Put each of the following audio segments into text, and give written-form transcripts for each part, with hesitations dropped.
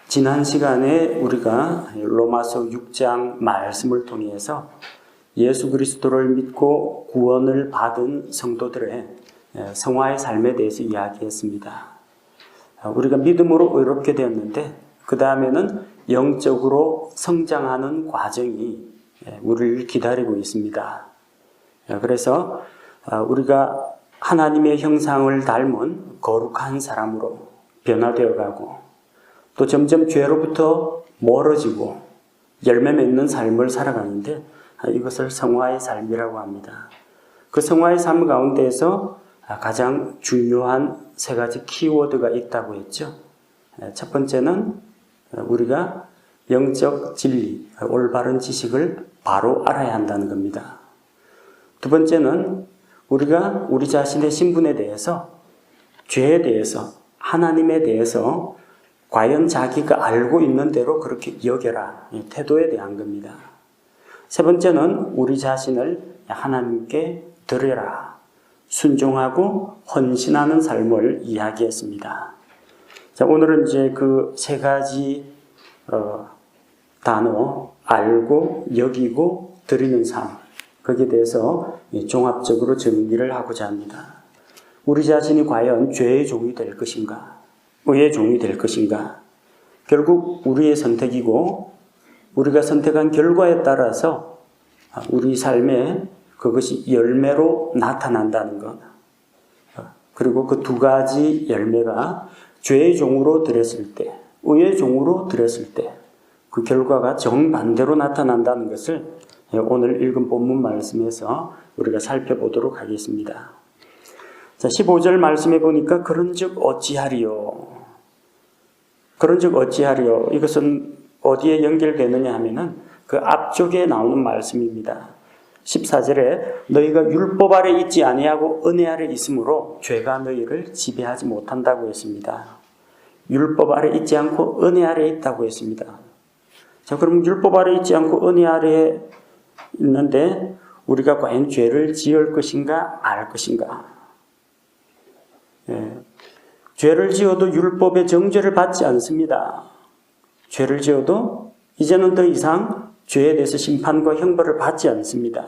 지난 시간에 우리가 로마서 6장 말씀을 통해서 예수 그리스도를 믿고 구원을 받은 성도들의 성화의 삶에 대해서 이야기했습니다. 우리가 믿음으로 의롭게 되었는데 그 다음에는 영적으로 성장하는 과정이 우리를 기다리고 있습니다. 그래서 우리가 하나님의 형상을 닮은 거룩한 사람으로 변화되어 가고 또 점점 죄로부터 멀어지고 열매 맺는 삶을 살아가는데 이것을 성화의 삶이라고 합니다. 그 성화의 삶 가운데에서 가장 중요한 세 가지 키워드가 있다고 했죠. 첫 번째는 우리가 영적 진리, 올바른 지식을 바로 알아야 한다는 겁니다. 두 번째는 우리가 우리 자신의 신분에 대해서, 죄에 대해서, 하나님에 대해서 과연 자기가 알고 있는 대로 그렇게 여겨라, 태도에 대한 겁니다. 세 번째는 우리 자신을 하나님께 드려라, 순종하고 헌신하는 삶을 이야기했습니다. 자, 오늘은 이제 그 세 가지 단어, 알고, 여기고, 드리는 삶, 거기에 대해서 종합적으로 정리를 하고자 합니다. 우리 자신이 과연 죄의 종이 될 것인가, 의의 종이 될 것인가, 결국 우리의 선택이고 우리가 선택한 결과에 따라서 우리 삶에 그것이 열매로 나타난다는 것, 그리고 그 두 가지 열매가 죄의 종으로 들였을 때, 의의 종으로 들였을 때 그 결과가 정반대로 나타난다는 것을 오늘 읽은 본문 말씀에서 우리가 살펴보도록 하겠습니다. 자, 15절 말씀에 보니까 그런즉 어찌하리요? 그런즉 어찌하리요? 이것은 어디에 연결되느냐 하면은 그 앞쪽에 나오는 말씀입니다. 14절에 너희가 율법 아래 있지 아니하고 은혜 아래 있으므로 죄가 너희를 지배하지 못한다고 했습니다. 율법 아래 있지 않고 은혜 아래 있다고 했습니다. 자, 그럼 율법 아래 있지 않고 은혜 아래 있는데 우리가 과연 죄를 지을 것인가 말 것인가? 죄를 지어도 율법의 정죄를 받지 않습니다. 죄를 지어도 이제는 더 이상 죄에 대해서 심판과 형벌을 받지 않습니다.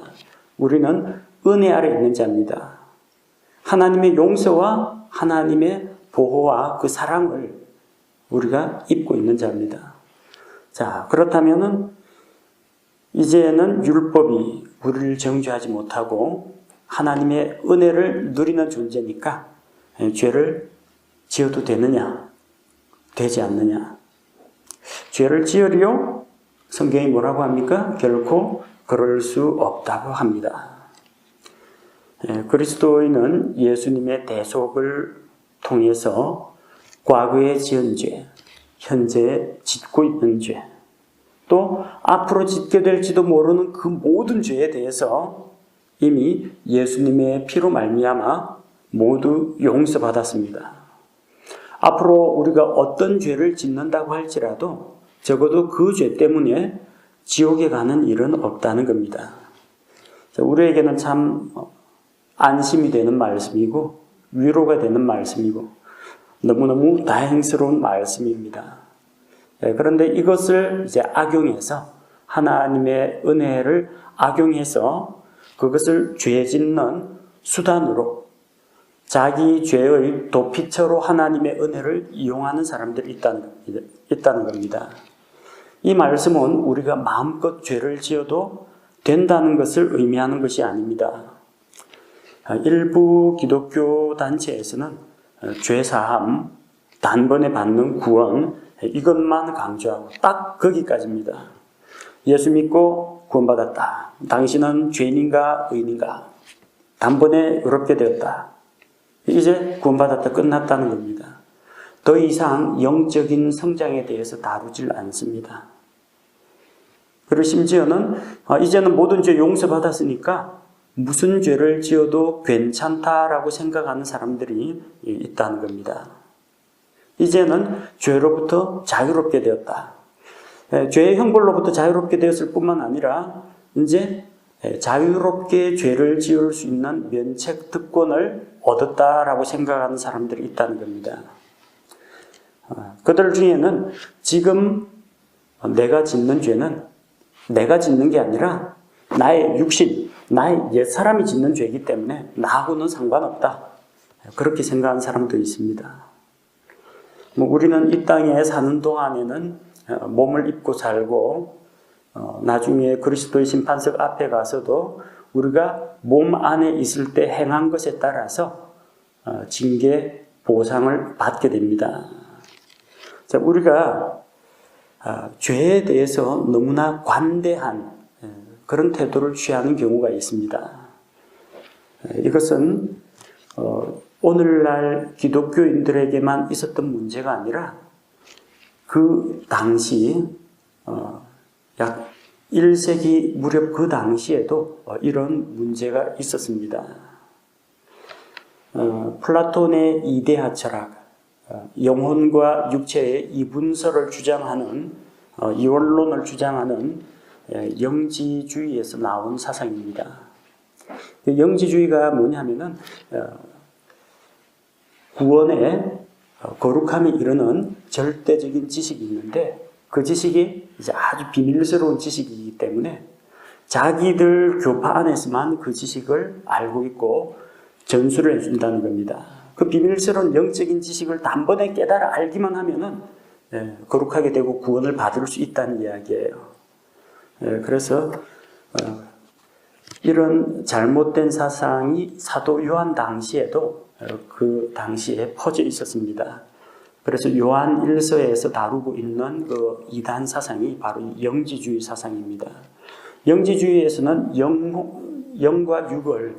우리는 은혜 아래 있는 자입니다. 하나님의 용서와 하나님의 보호와 그 사랑을 우리가 입고 있는 자입니다. 자, 그렇다면은 이제는 율법이 우리를 정죄하지 못하고 하나님의 은혜를 누리는 존재니까 죄를 지어도 되느냐, 되지 않느냐. 죄를 지으리요? 성경이 뭐라고 합니까? 결코 그럴 수 없다고 합니다. 그리스도인은 예수님의 대속을 통해서 과거에 지은 죄, 현재 짓고 있는 죄, 또 앞으로 짓게 될지도 모르는 그 모든 죄에 대해서 이미 예수님의 피로 말미암아 모두 용서받았습니다. 앞으로 우리가 어떤 죄를 짓는다고 할지라도 적어도 그 죄 때문에 지옥에 가는 일은 없다는 겁니다. 우리에게는 참 안심이 되는 말씀이고 위로가 되는 말씀이고 너무너무 다행스러운 말씀입니다. 그런데 이것을 이제 악용해서 하나님의 은혜를 악용해서 그것을 죄 짓는 수단으로 자기 죄의 도피처로 하나님의 은혜를 이용하는 사람들이 있다는 겁니다. 이 말씀은 우리가 마음껏 죄를 지어도 된다는 것을 의미하는 것이 아닙니다. 일부 기독교 단체에서는 죄사함, 단번에 받는 구원, 이것만 강조하고 딱 거기까지입니다. 예수 믿고 구원받았다. 당신은 죄인인가 의인인가? 단번에 의롭게 되었다. 이제 구원받았다, 끝났다는 겁니다. 더 이상 영적인 성장에 대해서 다루질 않습니다. 그리고 심지어는 이제는 모든 죄 용서받았으니까 무슨 죄를 지어도 괜찮다라고 생각하는 사람들이 있다는 겁니다. 이제는 죄로부터 자유롭게 되었다. 죄의 형벌로부터 자유롭게 되었을 뿐만 아니라 이제 자유롭게 죄를 지을 수 있는 면책 특권을 얻었다라고 생각하는 사람들이 있다는 겁니다. 그들 중에는 지금 내가 짓는 죄는 내가 짓는 게 아니라 나의 육신, 나의 옛사람이 짓는 죄이기 때문에 나하고는 상관없다. 그렇게 생각하는 사람도 있습니다. 우리는 이 땅에 사는 동안에는 몸을 입고 살고 나중에 그리스도의 심판석 앞에 가서도 우리가 몸 안에 있을 때 행한 것에 따라서 징계, 보상을 받게 됩니다. 자, 우리가 죄에 대해서 너무나 관대한 그런 태도를 취하는 경우가 있습니다. 이것은 오늘날 기독교인들에게만 있었던 문제가 아니라 그 당시 약 1세기 무렵 그 당시에도 이런 문제가 있었습니다. 플라톤의 이데아 철학, 영혼과 육체의 이분설을 주장하는 이원론을 주장하는 영지주의에서 나온 사상입니다. 영지주의가 뭐냐면은 구원에 거룩함에 이르는 절대적인 지식이 있는데 그 지식이 이제 아주 비밀스러운 지식이기 때문에 자기들 교파 안에서만 그 지식을 알고 있고 전수를 해준다는 겁니다. 그 비밀스러운 영적인 지식을 단번에 깨달아 알기만 하면은 거룩하게 되고 구원을 받을 수 있다는 이야기예요. 그래서 이런 잘못된 사상이 사도 요한 당시에도 그 당시에 퍼져 있었습니다. 그래서 요한 1서에서 다루고 있는 그 이단 사상이 바로 영지주의 사상입니다. 영지주의에서는 영과 육을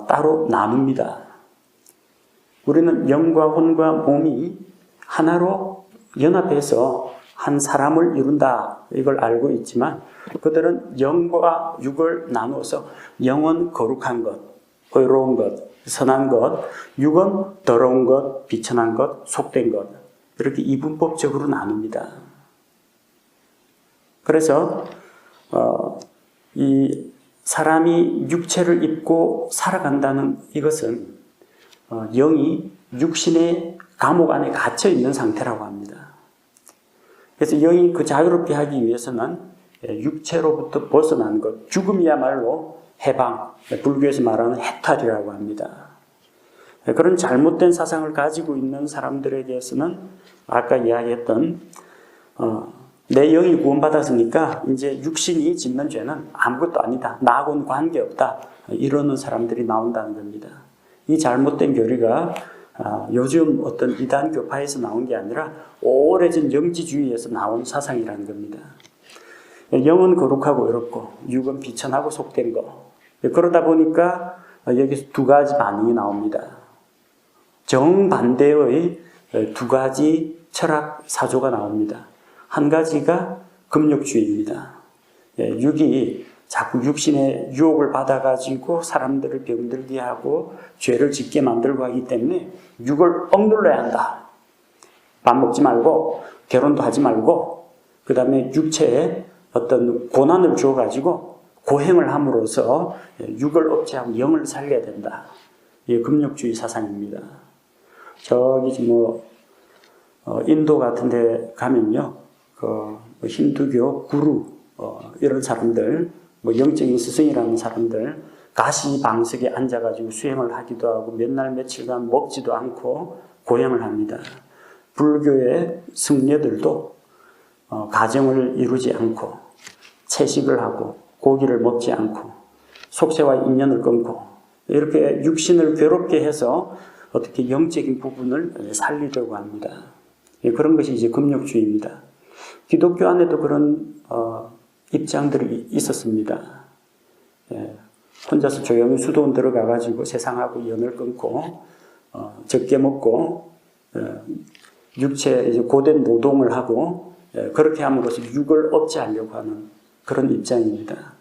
따로 나눕니다. 우리는 영과 혼과 몸이 하나로 연합해서 한 사람을 이룬다 이걸 알고 있지만 그들은 영과 육을 나누어서 영은 거룩한 것, 의로운 것, 선한 것, 육은 더러운 것, 비천한 것, 속된 것 이렇게 이분법적으로 나눕니다. 그래서 이 사람이 육체를 입고 살아간다는 이것은 영이 육신의 감옥 안에 갇혀 있는 상태라고 합니다. 그래서 영이 그 자유롭게 하기 위해서는 육체로부터 벗어난 것, 죽음이야말로 해방, 불교에서 말하는 해탈이라고 합니다. 그런 잘못된 사상을 가지고 있는 사람들에게서는 아까 이야기했던 내 영이 구원받았으니까 이제 육신이 짓는 죄는 아무것도 아니다. 나하고는 관계없다. 이러는 사람들이 나온다는 겁니다. 이 잘못된 교리가 요즘 어떤 이단 교파에서 나온 게 아니라 오래전 영지주의에서 나온 사상이라는 겁니다. 영은 거룩하고 의롭고 육은 비천하고 속된 거. 그러다 보니까 여기서 두 가지 반응이 나옵니다. 정반대의 두 가지 철학 사조가 나옵니다. 한 가지가 금욕주의입니다. 육이 자꾸 육신의 유혹을 받아가지고 사람들을 병들게 하고 죄를 짓게 만들고 하기 때문에 육을 억눌러야 한다. 밥 먹지 말고 결혼도 하지 말고 그 다음에 육체에 어떤 고난을 주어가지고 고행을 함으로써 육을 억제하고 영을 살려야 된다. 이게 금욕주의 사상입니다. 저기 인도 같은 데 가면요. 힌두교 구루 이런 사람들 영적인 스승이라는 사람들 가시방석에 앉아가지고 수행을 하기도 하고 몇 날 며칠간 먹지도 않고 고행을 합니다. 불교의 승려들도 가정을 이루지 않고 채식을 하고 고기를 먹지 않고 속세와 인연을 끊고 이렇게 육신을 괴롭게 해서 어떻게 영적인 부분을 살리려고 합니다. 그런 것이 이제 금욕주의입니다. 기독교 안에도 그런 입장들이 있었습니다. 혼자서 조용히 수도원 들어가가지고 세상하고 연을 끊고 적게 먹고 육체 이제 고된 노동을 하고 그렇게 함으로써 육을 억제하려고 하는 그런 입장입니다.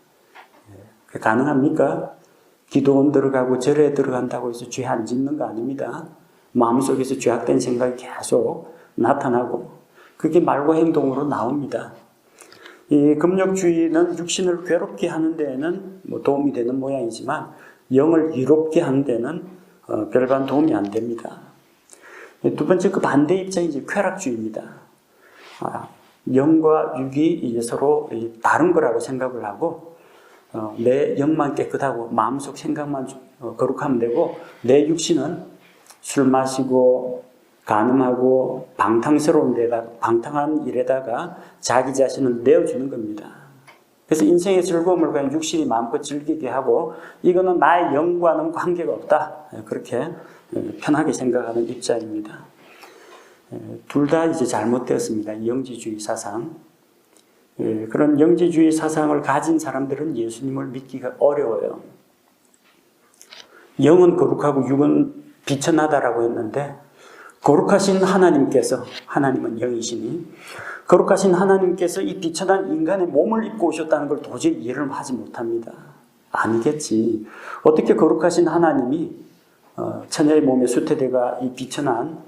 가능합니까? 기도원 들어가고 절에 들어간다고 해서 죄 안 짓는 거 아닙니다. 마음속에서 죄악된 생각이 계속 나타나고 그게 말과 행동으로 나옵니다. 이 금욕주의는 육신을 괴롭게 하는 데에는 도움이 되는 모양이지만 영을 이롭게 하는 데는 별반 도움이 안 됩니다. 두 번째 그 반대 입장이 이제 쾌락주의입니다. 영과 육이 이제 서로 다른 거라고 생각을 하고, 내 영만 깨끗하고 마음속 생각만 거룩하면 되고, 내 육신은 술 마시고 간음하고 방탕한 일에다가 자기 자신을 내어주는 겁니다. 그래서 인생의 즐거움을 그냥 육신이 마음껏 즐기게 하고, 이거는 나의 영과는 관계가 없다. 그렇게 편하게 생각하는 입장입니다. 둘 다 이제 잘못되었습니다. 영지주의 사상. 그런 영지주의 사상을 가진 사람들은 예수님을 믿기가 어려워요. 영은 거룩하고 육은 비천하다라고 했는데, 거룩하신 하나님께서, 하나님은 영이시니, 거룩하신 하나님께서 이 비천한 인간의 몸을 입고 오셨다는 걸 도저히 이해를 하지 못합니다. 아니겠지. 어떻게 거룩하신 하나님이 처녀의 몸에 수태되가 이 비천한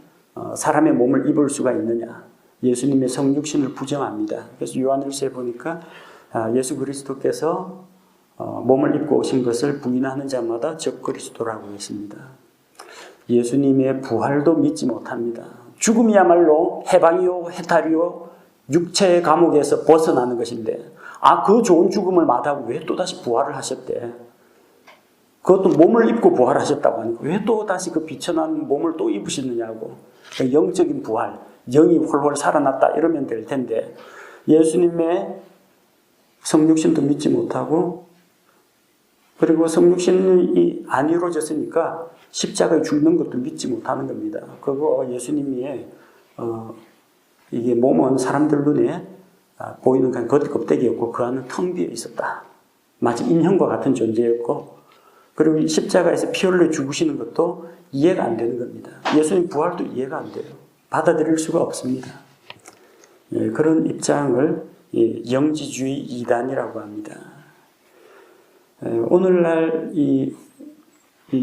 사람의 몸을 입을 수가 있느냐. 예수님의 성육신을 부정합니다. 그래서 요한일서에 보니까 예수 그리스도께서 몸을 입고 오신 것을 부인하는 자마다 적 그리스도라고 했습니다. 예수님의 부활도 믿지 못합니다. 죽음이야말로 해방이요 해탈이요 육체의 감옥에서 벗어나는 것인데, 그 좋은 죽음을 마다하고 왜 또다시 부활을 하셨대? 그것도 몸을 입고 부활하셨다고 하니까 왜 또다시 그 비천한 몸을 또 입으시느냐고. 영적인 부활, 영이 훨훨 살아났다 이러면 될 텐데, 예수님의 성육신도 믿지 못하고, 그리고 성육신이 안 이루어졌으니까 십자가에 죽는 것도 믿지 못하는 겁니다. 그거 예수님이 이게 몸은 사람들 눈에 보이는 그냥 겉껍데기였고 그 안은 텅 비어 있었다. 마치 인형과 같은 존재였고, 그리고 십자가에서 피 흘려 죽으시는 것도 이해가 안 되는 겁니다. 예수님 부활도 이해가 안 돼요. 받아들일 수가 없습니다. 그런 입장을 영지주의 이단이라고 합니다. 오늘날 이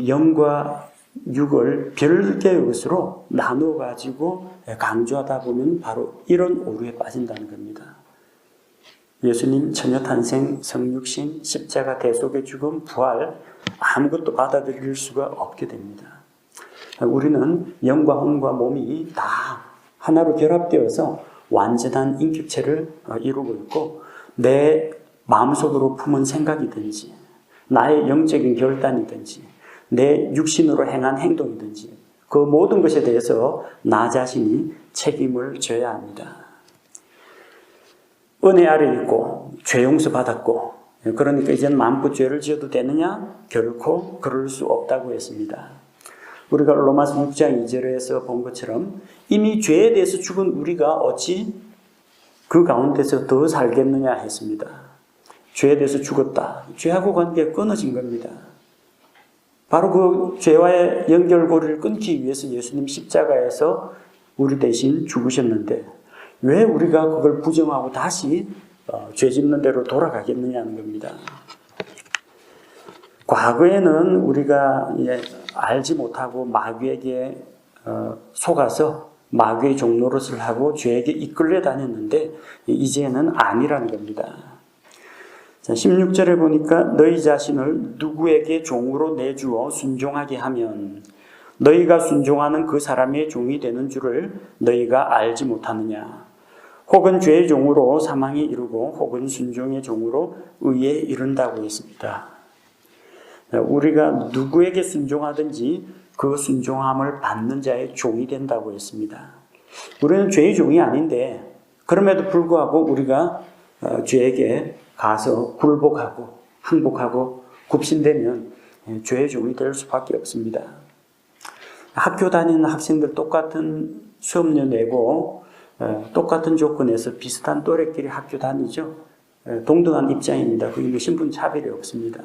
영과 육을 별개의 것으로 나누어 가지고 강조하다 보면 바로 이런 오류에 빠진다는 겁니다. 예수님 처녀 탄생, 성육신, 십자가 대속의 죽음, 부활 아무것도 받아들일 수가 없게 됩니다. 우리는 영과 혼과 몸이 다 하나로 결합되어서 완전한 인격체를 이루고 있고, 내 마음속으로 품은 생각이든지 나의 영적인 결단이든지 내 육신으로 행한 행동이든지 그 모든 것에 대해서 나 자신이 책임을 져야 합니다. 은혜 아래 있고 죄 용서 받았고, 그러니까 이제는 마음껏 죄를 지어도 되느냐? 결코 그럴 수 없다고 했습니다. 우리가 로마서 6장 2절에서 본 것처럼 이미 죄에 대해서 죽은 우리가 어찌 그 가운데서 더 살겠느냐 했습니다. 죄에 대해서 죽었다. 죄하고 관계가 끊어진 겁니다. 바로 그 죄와의 연결고리를 끊기 위해서 예수님 십자가에서 우리 대신 죽으셨는데, 왜 우리가 그걸 부정하고 다시 죄 짓는 대로 돌아가겠느냐는 겁니다. 과거에는 우리가 알지 못하고 마귀에게 속아서 마귀의 종노릇을 하고 죄에게 이끌려 다녔는데, 이제는 아니라는 겁니다. 16절에 보니까 너희 자신을 누구에게 종으로 내주어 순종하게 하면 너희가 순종하는 그 사람의 종이 되는 줄을 너희가 알지 못하느냐. 혹은 죄의 종으로 사망에 이르고 혹은 순종의 종으로 의에 이른다고 했습니다. 우리가 누구에게 순종하든지 그 순종함을 받는 자의 종이 된다고 했습니다. 우리는 죄의 종이 아닌데 그럼에도 불구하고 우리가 죄에게 가서 굴복하고 항복하고 굽신되면 죄의 종이 될 수밖에 없습니다. 학교 다니는 학생들 똑같은 수업료 내고 똑같은 조건에서 비슷한 또래끼리 학교 다니죠. 동등한 입장입니다. 거기 신분 차별이 없습니다.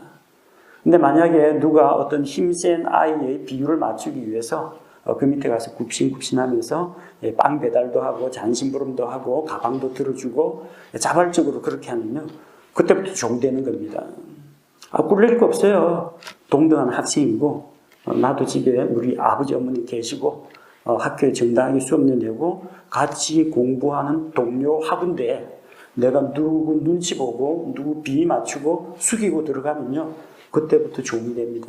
근데 만약에 누가 어떤 힘센 아이의 비율을 맞추기 위해서 그 밑에 가서 굽신굽신하면서 빵 배달도 하고 잔심부름도 하고 가방도 들어주고 자발적으로 그렇게 하면요, 그때부터 종 되는 겁니다. 꿀릴 거 없어요. 동등한 학생이고 나도 집에 우리 아버지 어머니 계시고 학교에 정당하게 수업료 내고 같이 공부하는 동료 학우인데 내가 누구 눈치 보고 누구 비위 맞추고 숙이고 들어가면요, 그때부터 종이 됩니다.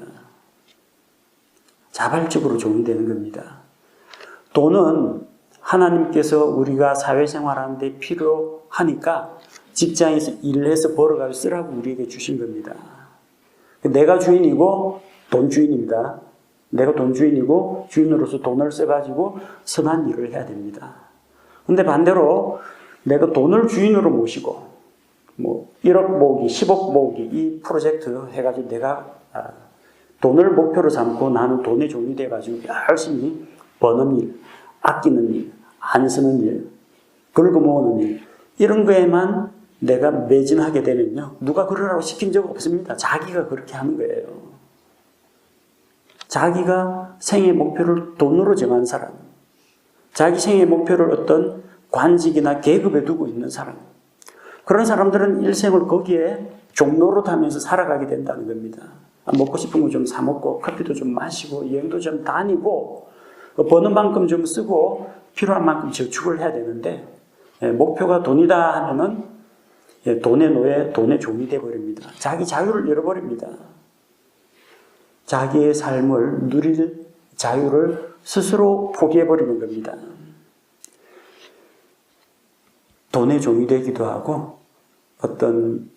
자발적으로 종이 되는 겁니다. 돈은 하나님께서 우리가 사회생활하는데 필요하니까 직장에서 일해서 벌어가지고 쓰라고 우리에게 주신 겁니다. 내가 주인이고 돈 주인입니다. 내가 돈 주인이고 주인으로서 돈을 써가지고 선한 일을 해야 됩니다. 근데 반대로 내가 돈을 주인으로 모시고 1억 모으기, 10억 모으기 이 프로젝트 해가지고 내가 돈을 목표로 삼고 나는 돈의 종이 돼가지고 열심히 버는 일, 아끼는 일, 안 쓰는 일, 긁어 모으는 일 이런 거에만 내가 매진하게 되면요. 누가 그러라고 시킨 적 없습니다. 자기가 그렇게 하는 거예요. 자기가 생애 목표를 돈으로 정한 사람, 자기 생애 목표를 어떤 관직이나 계급에 두고 있는 사람, 그런 사람들은 일생을 거기에 종노릇하면서 살아가게 된다는 겁니다. 먹고 싶은 거 좀 사 먹고 커피도 좀 마시고 여행도 좀 다니고 버는 만큼 좀 쓰고 필요한 만큼 저축을 해야 되는데 목표가 돈이다 하면은 돈의 노예, 돈의 종이 되어버립니다. 자기 자유를 잃어버립니다. 자기의 삶을 누릴 자유를 스스로 포기해버리는 겁니다. 돈의 종이 되기도 하고 어떤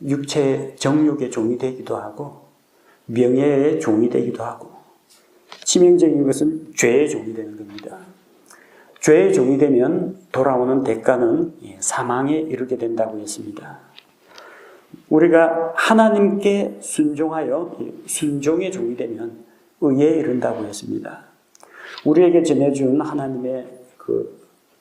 육체의 정욕의 종이 되기도 하고 명예의 종이 되기도 하고 치명적인 것은 죄의 종이 되는 겁니다. 죄의 종이 되면 돌아오는 대가는 사망에 이르게 된다고 했습니다. 우리가 하나님께 순종하여 순종의 종이 되면 의에 이른다고 했습니다. 우리에게 전해준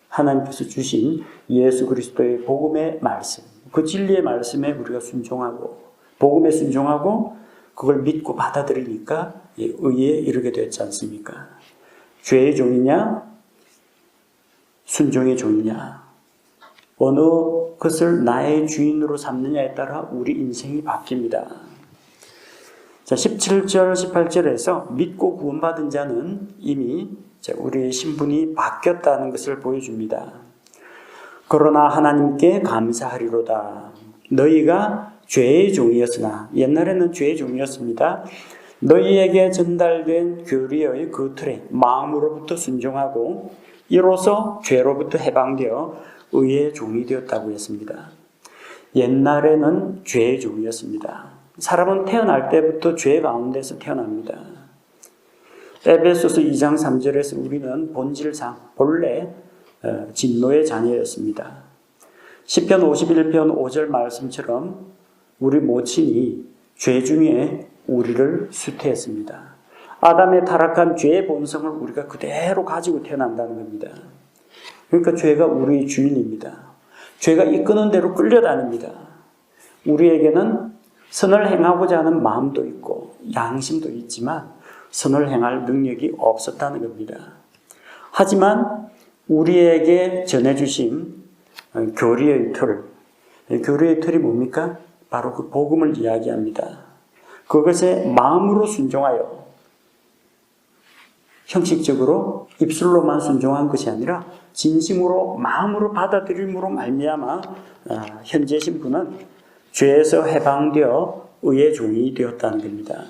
하나님께서 주신 예수 그리스도의 복음의 말씀, 그 진리의 말씀에 우리가 순종하고 복음에 순종하고 그걸 믿고 받아들이니까 의에 이르게 되었지 않습니까? 죄의 종이냐 순종의 종이냐 어느 것을 나의 주인으로 삼느냐에 따라 우리 인생이 바뀝니다. 자, 17절 18절에서 믿고 구원받은 자는 이미 우리의 신분이 바뀌었다는 것을 보여줍니다. 그러나 하나님께 감사하리로다. 너희가 죄의 종이었으나, 옛날에는 죄의 종이었습니다. 너희에게 전달된 교리의 그 틀에 마음으로부터 순종하고 이로써 죄로부터 해방되어 의의 종이 되었다고 했습니다. 옛날에는 죄의 종이었습니다. 사람은 태어날 때부터 죄 가운데서 태어납니다. 에베소서 2장 3절에서 우리는 본질상 본래 진노의 자녀였습니다. 시편 51편 5절 말씀처럼 우리 모친이 죄 중에 우리를 수태했습니다. 아담의 타락한 죄의 본성을 우리가 그대로 가지고 태어난다는 겁니다. 그러니까 죄가 우리의 주인입니다. 죄가 이끄는 대로 끌려다닙니다. 우리에게는 선을 행하고자 하는 마음도 있고 양심도 있지만 선을 행할 능력이 없었다는 겁니다. 하지만 우리에게 전해주신 교리의 틀이 뭡니까? 바로 그 복음을 이야기합니다. 그것에 마음으로 순종하여 형식적으로 입술로만 순종한 것이 아니라 진심으로 마음으로 받아들임으로 말미암아 현재 신분은 죄에서 해방되어 의의 종이 되었다는 겁니다.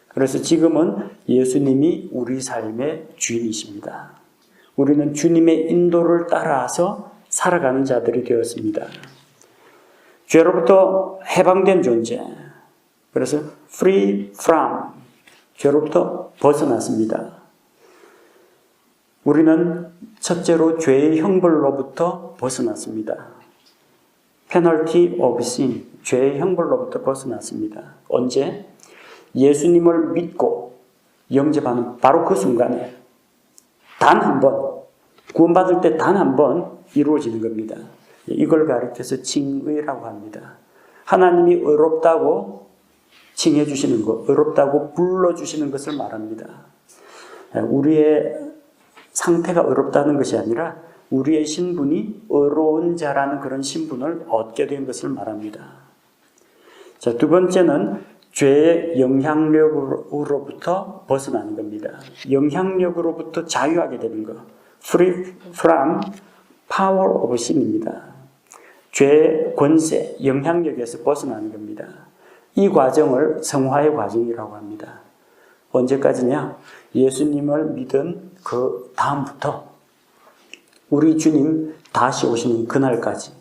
그래서 지금은 예수님이 우리 삶의 주인이십니다. 우리는 주님의 인도를 따라서 살아가는 자들이 되었습니다. 죄로부터 해방된 존재, 그래서 free from, 죄로부터 벗어났습니다. 우리는 첫째로 죄의 형벌로부터 벗어났습니다. penalty of sin, 죄의 형벌로부터 벗어났습니다. 언제? 예수님을 믿고 영접하는 바로 그 순간에 단 한 번, 구원받을 때 단 한 번 이루어지는 겁니다. 이걸 가리켜서 칭의라고 합니다. 하나님이 의롭다고 칭해 주시는 것, 의롭다고 불러주시는 것을 말합니다. 우리의 상태가 의롭다는 것이 아니라 우리의 신분이 의로운 자라는 그런 신분을 얻게 된 것을 말합니다. 자, 두 번째는 죄의 영향력으로부터 벗어나는 겁니다. 영향력으로부터 자유하게 되는 것. Free from power of sin입니다. 죄의 권세, 영향력에서 벗어나는 겁니다. 이 과정을 성화의 과정이라고 합니다. 언제까지냐? 예수님을 믿은 그 다음부터 우리 주님 다시 오시는 그날까지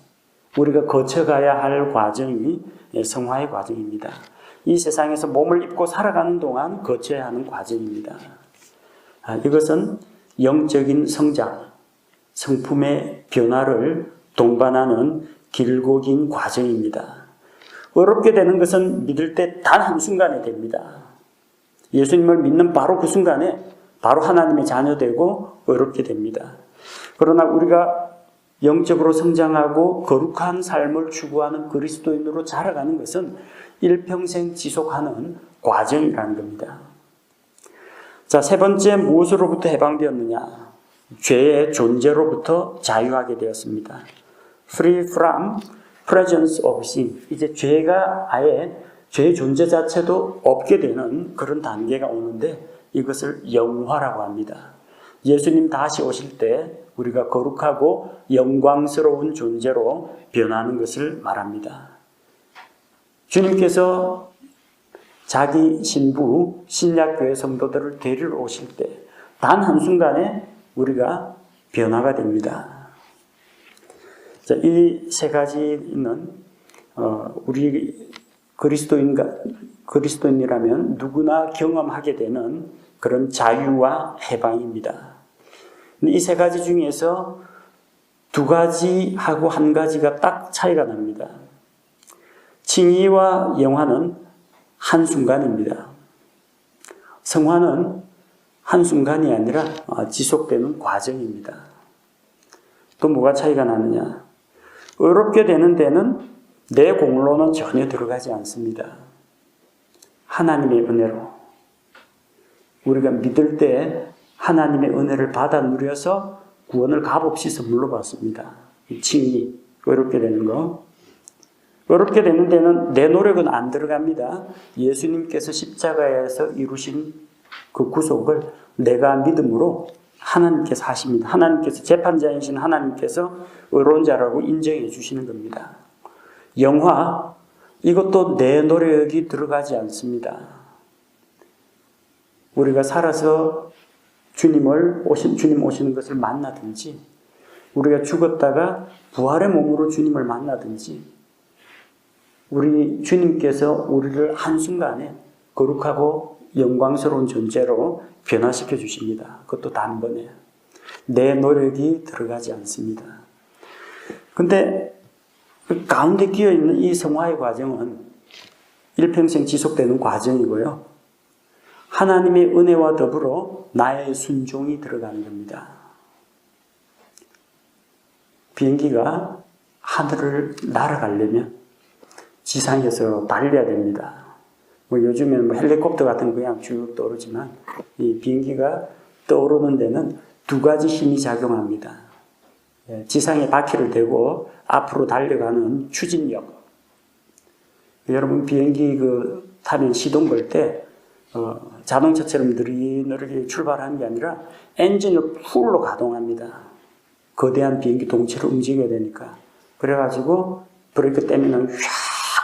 우리가 거쳐가야 할 과정이 성화의 과정입니다. 이 세상에서 몸을 입고 살아가는 동안 거쳐야 하는 과정입니다. 이것은 영적인 성장, 성품의 변화를 동반하는 길고 긴 과정입니다. 어렵게 되는 것은 믿을 때 단 한순간에 됩니다. 예수님을 믿는 바로 그 순간에 바로 하나님의 자녀되고 어렵게 됩니다. 그러나 우리가 영적으로 성장하고 거룩한 삶을 추구하는 그리스도인으로 자라가는 것은 일평생 지속하는 과정이라는 겁니다. 자, 세 번째, 무엇으로부터 해방되었느냐? 죄의 존재로부터 자유하게 되었습니다. Free from presence of sin. 이제 죄가 아예 죄의 존재 자체도 없게 되는 그런 단계가 오는데 이것을 영화라고 합니다. 예수님 다시 오실 때 우리가 거룩하고 영광스러운 존재로 변하는 것을 말합니다. 주님께서 자기 신부 신약교회 성도들을 데리러 오실 때 단 한순간에 우리가 변화가 됩니다. 이 세 가지는 우리 그리스도인이라면 누구나 경험하게 되는 그런 자유와 해방입니다. 이 세 가지 중에서 두 가지하고 한 가지가 딱 차이가 납니다. 칭의와 영화는 한순간입니다. 성화는 한순간이 아니라 지속되는 과정입니다. 또 뭐가 차이가 나느냐? 어렵게 되는 데는 내 공로는 전혀 들어가지 않습니다. 하나님의 은혜로 우리가 믿을 때 하나님의 은혜를 받아 누려서 구원을 값없이 선물로 받습니다. 칭의, 어렵게 되는 거. 어렵게 되는 데는 내 노력은 안 들어갑니다. 예수님께서 십자가에서 이루신 그 구속을 내가 믿음으로 하나님께서 하십니다. 하나님께서 재판자이신 하나님께서 의로운 자라고 인정해 주시는 겁니다. 영화, 이것도 내 노력이 들어가지 않습니다. 우리가 살아서 주님 오시는 것을 만나든지 우리가 죽었다가 부활의 몸으로 주님을 만나든지 우리 주님께서 우리를 한순간에 거룩하고 영광스러운 존재로 변화시켜 주십니다. 그것도 단번에. 내 노력이 들어가지 않습니다. 근데 그 가운데 끼어있는 이 성화의 과정은 일평생 지속되는 과정이고요. 하나님의 은혜와 더불어 나의 순종이 들어가는 겁니다. 비행기가 하늘을 날아가려면 지상에서 달려야 됩니다. 요즘에는 헬리콥터 같은 거 그냥 쭉 떠오르지만 이 비행기가 떠오르는 데는 두 가지 힘이 작용합니다. 지상에 바퀴를 대고 앞으로 달려가는 추진력. 여러분 비행기 타면 시동 걸 때 자동차처럼 느리게 출발하는 게 아니라 엔진을 풀로 가동합니다. 거대한 비행기 동체를 움직여야 되니까. 그래가지고 브레이크 떼면 휙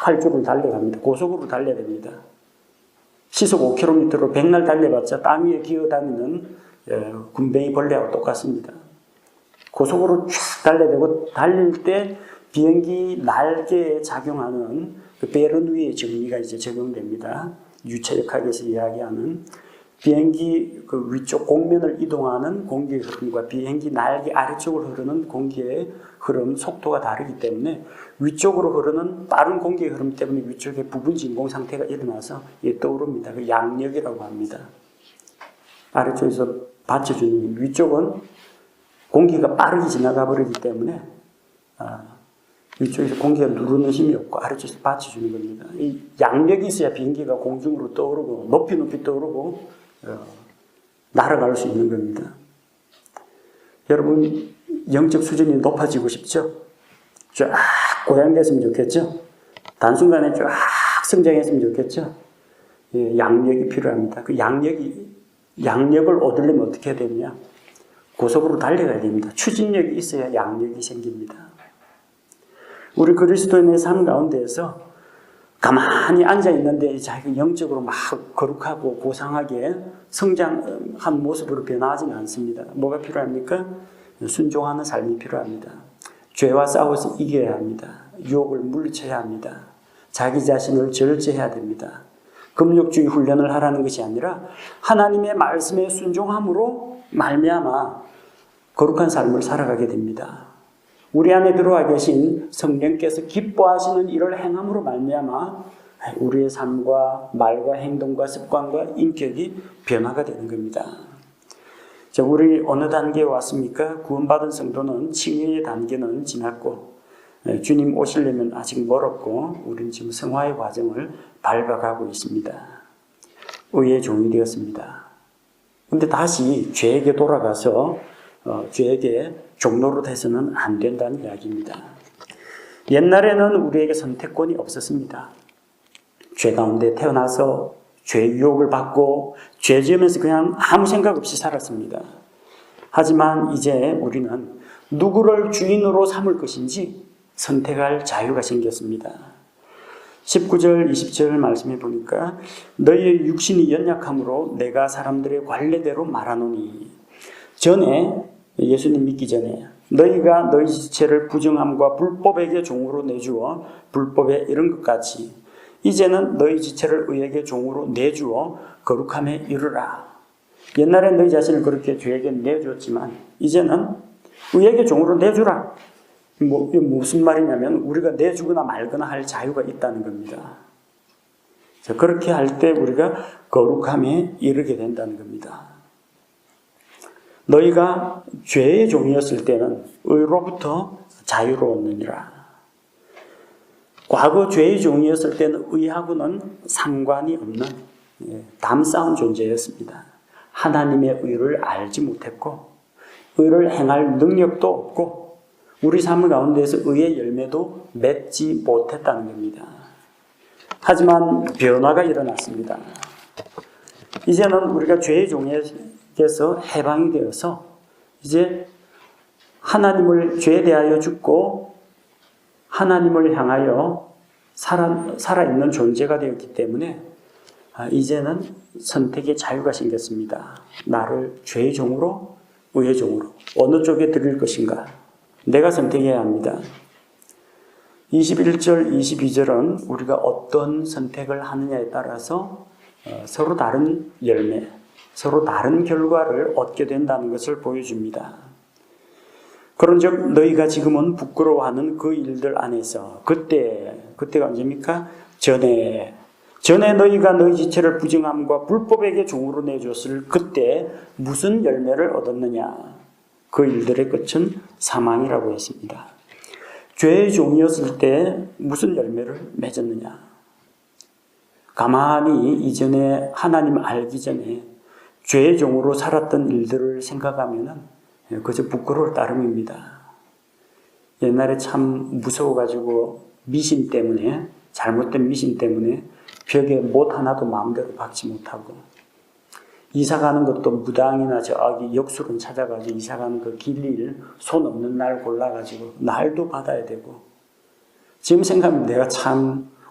활주로를 달려갑니다. 고속으로 달려야 됩니다. 시속 5km로 백날 달려봤자 땅 위에 기어다니는 군뱅이 벌레하고 똑같습니다. 고속으로 쫙 달려야 되고 달릴 때 비행기 날개에 작용하는 그 베르누이의 정리가 이제 적용됩니다. 유체역학에서 이야기하는 비행기 그 위쪽 공면을 이동하는 공기의 흐름과 비행기 날개 아래쪽으로 흐르는 공기의 흐름 속도가 다르기 때문에 위쪽으로 흐르는 빠른 공기의 흐름 때문에 위쪽에 부분 진공 상태가 일어나서 떠오릅니다. 그 양력이라고 합니다. 아래쪽에서 받쳐주는 위쪽은 공기가 빠르게 지나가 버리기 때문에 위쪽에서 공기가 누르는 힘이 없고 아래쪽에서 받쳐주는 겁니다. 이 양력이 있어야 비행기가 공중으로 떠오르고 높이 떠오르고 날아갈 수 있는 겁니다. 여러분 영적 수준이 높아지고 싶죠? 쫙 고양됐으면 좋겠죠? 단순간에 쫙 성장했으면 좋겠죠? 양력이 필요합니다. 그 양력을 얻으려면 어떻게 해야 되느냐? 고속으로 달려가야 됩니다. 추진력이 있어야 양력이 생깁니다. 우리 그리스도인의 삶 가운데에서 가만히 앉아 있는데 자기가 영적으로 막 거룩하고 고상하게 성장한 모습으로 변화하지는 않습니다. 뭐가 필요합니까? 순종하는 삶이 필요합니다. 죄와 싸워서 이겨야 합니다. 유혹을 물리쳐야 합니다. 자기 자신을 절제해야 됩니다. 금욕주의 훈련을 하라는 것이 아니라 하나님의 말씀에 순종함으로 말미암아 거룩한 삶을 살아가게 됩니다. 우리 안에 들어와 계신 성령께서 기뻐하시는 일을 행함으로 말미암아 우리의 삶과 말과 행동과 습관과 인격이 변화가 되는 겁니다. 자, 우리 어느 단계에 왔습니까? 구원받은 성도는 칭의의 단계는 지났고 주님 오시려면 아직 멀었고 우리는 지금 성화의 과정을 밟아가고 있습니다. 의의 종이 되었습니다. 그런데 다시 죄에게 돌아가서 죄에게 종로로 돼서는 안 된다는 이야기입니다. 옛날에는 우리에게 선택권이 없었습니다. 죄 가운데 태어나서 죄 유혹을 받고 죄 지으면서 그냥 아무 생각 없이 살았습니다. 하지만 이제 우리는 누구를 주인으로 삼을 것인지 선택할 자유가 생겼습니다. 19절 20절 말씀해 보니까 너희의 육신이 연약함으로 내가 사람들의 관례대로 말하노니 전에 예수님 믿기 전에 너희가 너희 지체를 부정함과 불법에게 종으로 내주어 불법에 이른 것 같이 이제는 너희 지체를 의에게 종으로 내주어 거룩함에 이르라. 옛날엔 너희 자신을 그렇게 죄에게 내주었지만 이제는 의에게 종으로 내주라. 이게 무슨 말이냐면 우리가 내주거나 말거나 할 자유가 있다는 겁니다. 그렇게 할 때 우리가 거룩함에 이르게 된다는 겁니다. 너희가 죄의 종이었을 때는 의로부터 자유로웠느니라. 과거 죄의 종이었을 때는 의하고는 상관이 없는 담싸운 존재였습니다. 하나님의 의를 알지 못했고 의를 행할 능력도 없고 우리 삶 가운데에서 의의 열매도 맺지 못했다는 겁니다. 하지만 변화가 일어났습니다. 이제는 우리가 죄의 종에게서 해방이 되어서 이제 하나님을 죄에 대하여 죽고 하나님을 향하여 살아있는 존재가 되었기 때문에 이제는 선택의 자유가 생겼습니다. 나를 죄의 종으로 의의 종으로 어느 쪽에 드릴 것인가 내가 선택해야 합니다. 21절 22절은 우리가 어떤 선택을 하느냐에 따라서 서로 다른 열매 서로 다른 결과를 얻게 된다는 것을 보여줍니다. 그런즉 너희가 지금은 부끄러워하는 그 일들 안에서 그때가 언제입니까? 전에 너희가 너희 지체를 부정함과 불법에게 종으로 내줬을 그때 무슨 열매를 얻었느냐? 그 일들의 끝은 사망이라고 했습니다. 죄의 종이었을 때 무슨 열매를 맺었느냐? 가만히 이전에 하나님 알기 전에 죄의 종으로 살았던 일들을 생각하면은 그저 부끄러울 따름입니다. 옛날에 참 무서워가지고 미신 때문에 잘못된 미신 때문에 벽에 못 하나도 마음대로 박지 못하고 이사 가는 것도 무당이나 저기 역술은 찾아가지고 이사 가는 그 길일 손 없는 날 골라가지고 날도 받아야 되고 지금 생각하면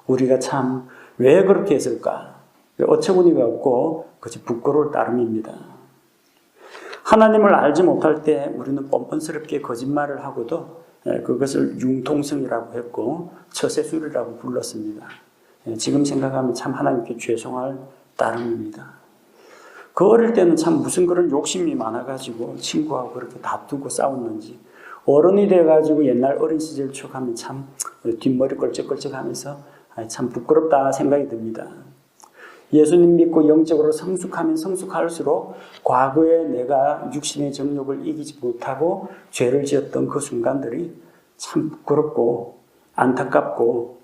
우리가 참 왜 그렇게 했을까? 어처구니가 없고 그저 부끄러울 따름입니다. 하나님을 알지 못할 때 우리는 뻔뻔스럽게 거짓말을 하고도 그것을 융통성이라고 했고 처세술이라고 불렀습니다. 지금 생각하면 참 하나님께 죄송할 따름입니다. 그 어릴 때는 참 무슨 그런 욕심이 많아가지고 친구하고 그렇게 다투고 싸웠는지 어른이 돼가지고 옛날 어린 시절 추억하면 참 뒷머리 걸쩍걸쩍하면서 참 부끄럽다 생각이 듭니다. 예수님 믿고 영적으로 성숙하면 성숙할수록 과거에 내가 육신의 정욕을 이기지 못하고 죄를 지었던 그 순간들이 참 부끄럽고 안타깝고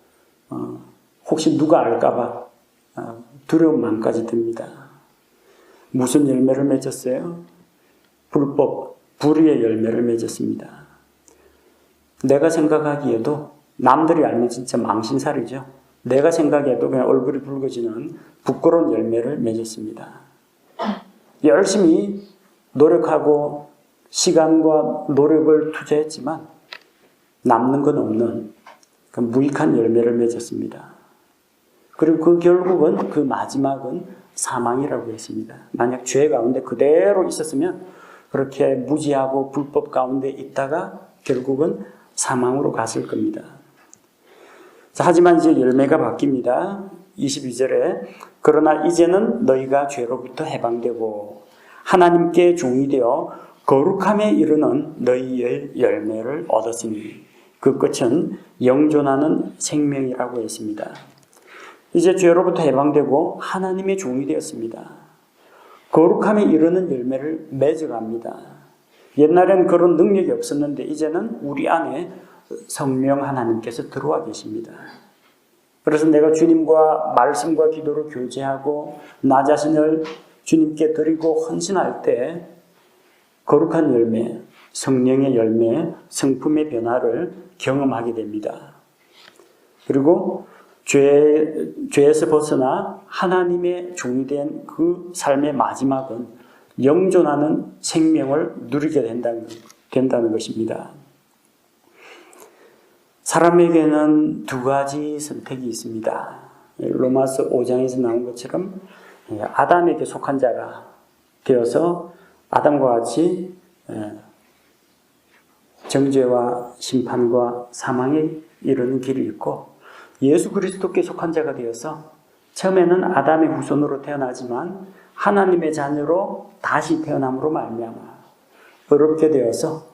혹시 누가 알까봐 두려운 마음까지 듭니다. 무슨 열매를 맺었어요? 불의의 열매를 맺었습니다. 내가 생각하기에도 남들이 알면 진짜 망신살이죠. 내가 생각해도 그냥 얼굴이 붉어지는 부끄러운 열매를 맺었습니다. 열심히 노력하고 시간과 노력을 투자했지만 남는 건 없는 그 무익한 열매를 맺었습니다. 그리고 그 결국은 그 마지막은 사망이라고 했습니다. 만약 죄 가운데 그대로 있었으면 그렇게 무지하고 불법 가운데 있다가 결국은 사망으로 갔을 겁니다. 자, 하지만 이제 열매가 바뀝니다. 22절에 그러나 이제는 너희가 죄로부터 해방되고 하나님께 종이 되어 거룩함에 이르는 너희의 열매를 얻었으니 그 끝은 영존하는 생명이라고 했습니다. 이제 죄로부터 해방되고 하나님의 종이 되었습니다. 거룩함에 이르는 열매를 맺어갑니다. 옛날엔 그런 능력이 없었는데 이제는 우리 안에 성령 하나님께서 들어와 계십니다. 그래서 내가 주님과 말씀과 기도로 교제하고 나 자신을 주님께 드리고 헌신할 때 거룩한 열매, 성령의 열매, 성품의 변화를 경험하게 됩니다. 그리고 죄에서 벗어나 하나님의 종이 된 그 삶의 마지막은 영존하는 생명을 누리게 된다는 것입니다. 사람에게는 두 가지 선택이 있습니다. 로마서 5장에서 나온 것처럼 아담에게 속한 자가 되어서 아담과 같이 정죄와 심판과 사망에 이르는 길이 있고 예수 그리스도께 속한 자가 되어서 처음에는 아담의 후손으로 태어나지만 하나님의 자녀로 다시 태어남으로 말미암아 어렵게 되어서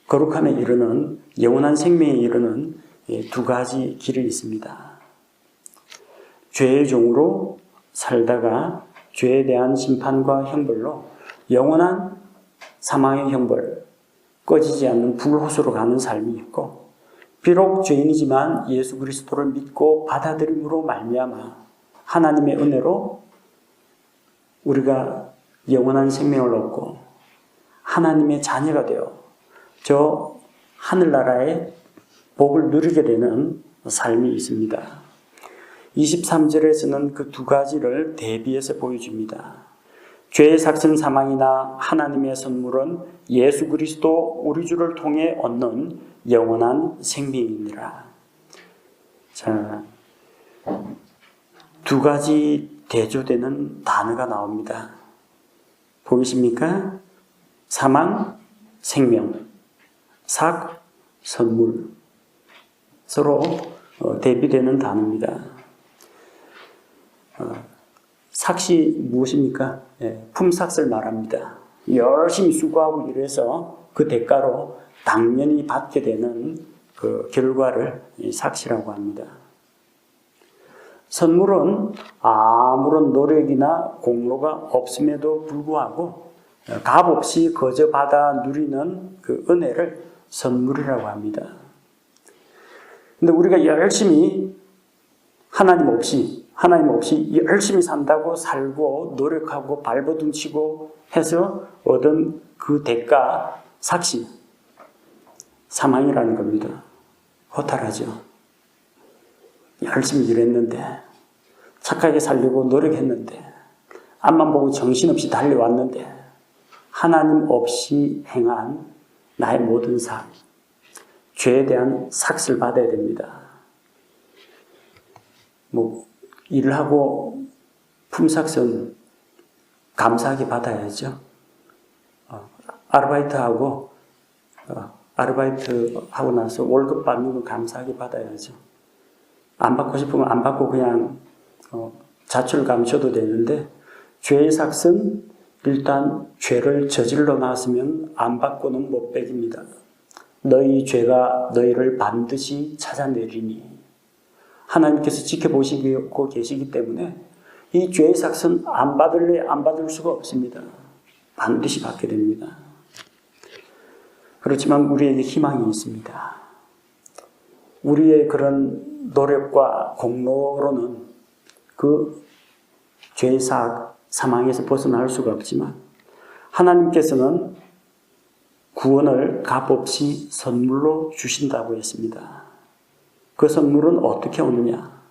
거룩함에 이르는 영원한 생명에 이르는 두 가지 길이 있습니다. 죄의 종으로 살다가 죄에 대한 심판과 형벌로 영원한 사망의 형벌, 꺼지지 않는 불호수로 가는 삶이 있고 비록 죄인이지만 예수 그리스도를 믿고 받아들임으로 말미암아 하나님의 은혜로 우리가 영원한 생명을 얻고 하나님의 자녀가 되어 저 하늘나라의 복을 누리게 되는 삶이 있습니다. 23절에서는 그 두 가지를 대비해서 보여줍니다. 죄의 삭슨 사망이나 하나님의 선물은 예수 그리스도 우리 주를 통해 얻는 영원한 생명이니라. 자, 두 가지 대조되는 단어가 나옵니다. 보이십니까? 사망, 생명, 삭, 선물. 서로 대비되는 단어입니다. 삭시 무엇입니까? 품삯을 말합니다. 열심히 수고하고 일해서 그 대가로 당연히 받게 되는 그 결과를 삭시라고 합니다. 선물은 아무런 노력이나 공로가 없음에도 불구하고 값없이 거저 받아 누리는 그 은혜를 선물이라고 합니다. 근데 우리가 열심히 하나님 없이 열심히 산다고 살고 노력하고 발버둥 치고 해서 얻은 그 대가, 삭시, 사망이라는 겁니다. 허탈하죠. 열심히 일했는데, 착하게 살려고 노력했는데, 앞만 보고 정신없이 달려왔는데, 하나님 없이 행한 나의 모든 삶, 죄에 대한 삭스를 받아야 됩니다. 일을 하고 품삯은 감사하게 받아야죠. 아르바이트 하고 나서 월급 받는 건 감사하게 받아야죠. 안 받고 싶으면 안 받고 그냥 자출 감춰도 되는데 죄의 삭은 일단 죄를 저질러 놨으면 안 받고는 못 빼깁니다. 너희 죄가 너희를 반드시 찾아내리니 하나님께서 지켜보시고 계시기 때문에 이 죄의 삭은 안 받을래 안 받을 수가 없습니다. 반드시 받게 됩니다. 그렇지만 우리에게 희망이 있습니다. 우리의 그런 노력과 공로로는 그 죄의 사망에서 벗어날 수가 없지만 하나님께서는 구원을 값없이 선물로 주신다고 했습니다. 그 선물은 어떻게 오느냐?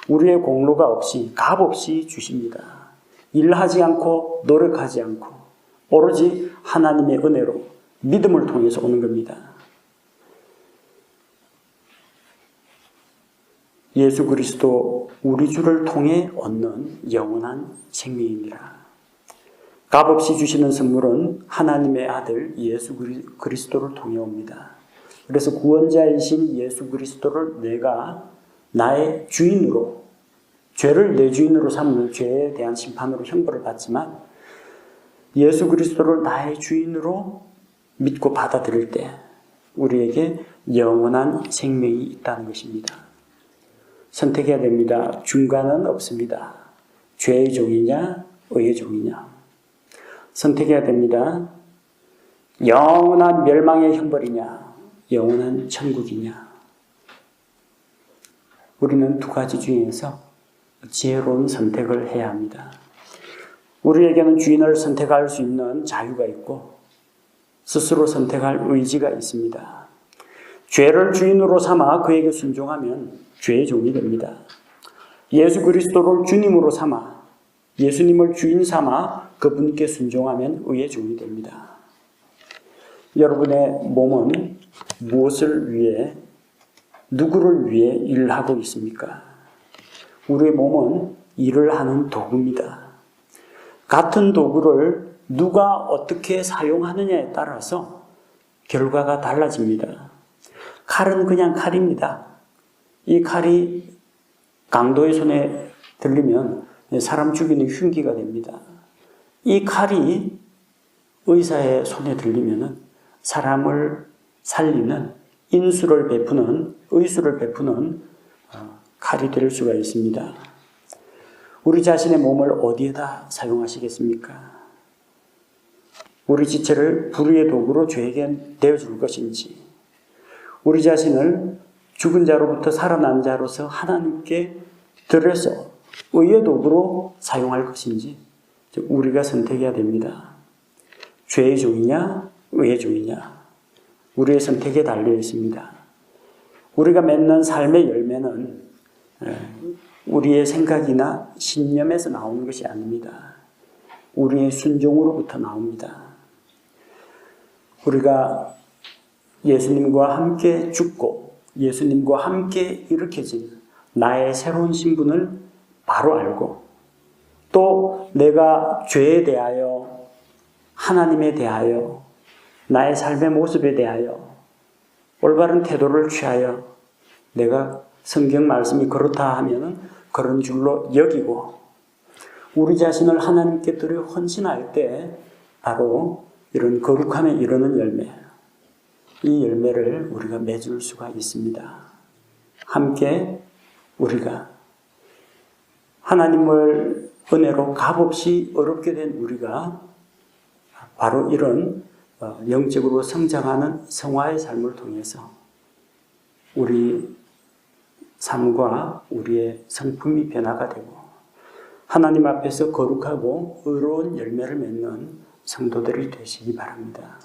우리의 공로가 없이 값없이 주십니다. 일하지 않고 노력하지 않고 오로지 하나님의 은혜로 믿음을 통해서 오는 겁니다. 예수 그리스도 우리 주를 통해 얻는 영원한 생명이니라. 값없이 주시는 선물은 하나님의 아들 예수 그리스도를 통해 옵니다. 그래서 구원자이신 예수 그리스도를 내가 나의 주인으로, 죄를 내 주인으로 삼는 죄에 대한 심판으로 형벌을 받지만 예수 그리스도를 나의 주인으로 믿고 받아들일 때 우리에게 영원한 생명이 있다는 것입니다. 선택해야 됩니다. 중간은 없습니다. 죄의 종이냐 의의 종이냐. 선택해야 됩니다. 영원한 멸망의 형벌이냐 영원한 천국이냐. 우리는 두 가지 중에서 지혜로운 선택을 해야 합니다. 우리에게는 주인을 선택할 수 있는 자유가 있고 스스로 선택할 의지가 있습니다. 죄를 주인으로 삼아 그에게 순종하면 죄의 종이 됩니다. 예수 그리스도를 주님으로 삼아 예수님을 주인 삼아 그분께 순종하면 의의 종이 됩니다. 여러분의 몸은 무엇을 위해, 누구를 위해 일을 하고 있습니까? 우리의 몸은 일을 하는 도구입니다. 같은 도구를 누가 어떻게 사용하느냐에 따라서 결과가 달라집니다. 칼은 그냥 칼입니다. 이 칼이 강도의 손에 들리면 사람 죽이는 흉기가 됩니다. 이 칼이 의사의 손에 들리면 사람을 살리는 인수를 베푸는, 의수를 베푸는 칼이 될 수가 있습니다. 우리 자신의 몸을 어디에다 사용하시겠습니까? 우리 지체를 불의의 도구로 죄에게 내어줄 것인지, 우리 자신을 죽은 자로부터 살아난 자로서 하나님께 드려서 의의 도구로 사용할 것인지 우리가 선택해야 됩니다. 죄의 종이냐 의의 종이냐 우리의 선택에 달려 있습니다. 우리가 맺는 삶의 열매는 우리의 생각이나 신념에서 나오는 것이 아닙니다. 우리의 순종으로부터 나옵니다. 우리가 예수님과 함께 죽고 예수님과 함께 일으켜진 나의 새로운 신분을 바로 알고 또 내가 죄에 대하여 하나님에 대하여 나의 삶의 모습에 대하여 올바른 태도를 취하여 내가 성경 말씀이 그렇다 하면 그런 줄로 여기고 우리 자신을 하나님께 드려 헌신할 때 바로 이런 거룩함에 이르는 열매, 이 열매를 우리가 맺을 수가 있습니다. 함께 우리가 하나님을 은혜로 값없이 어렵게 된 우리가 바로 이런 영적으로 성장하는 성화의 삶을 통해서 우리 삶과 우리의 성품이 변화가 되고 하나님 앞에서 거룩하고 의로운 열매를 맺는 성도들이 되시기 바랍니다.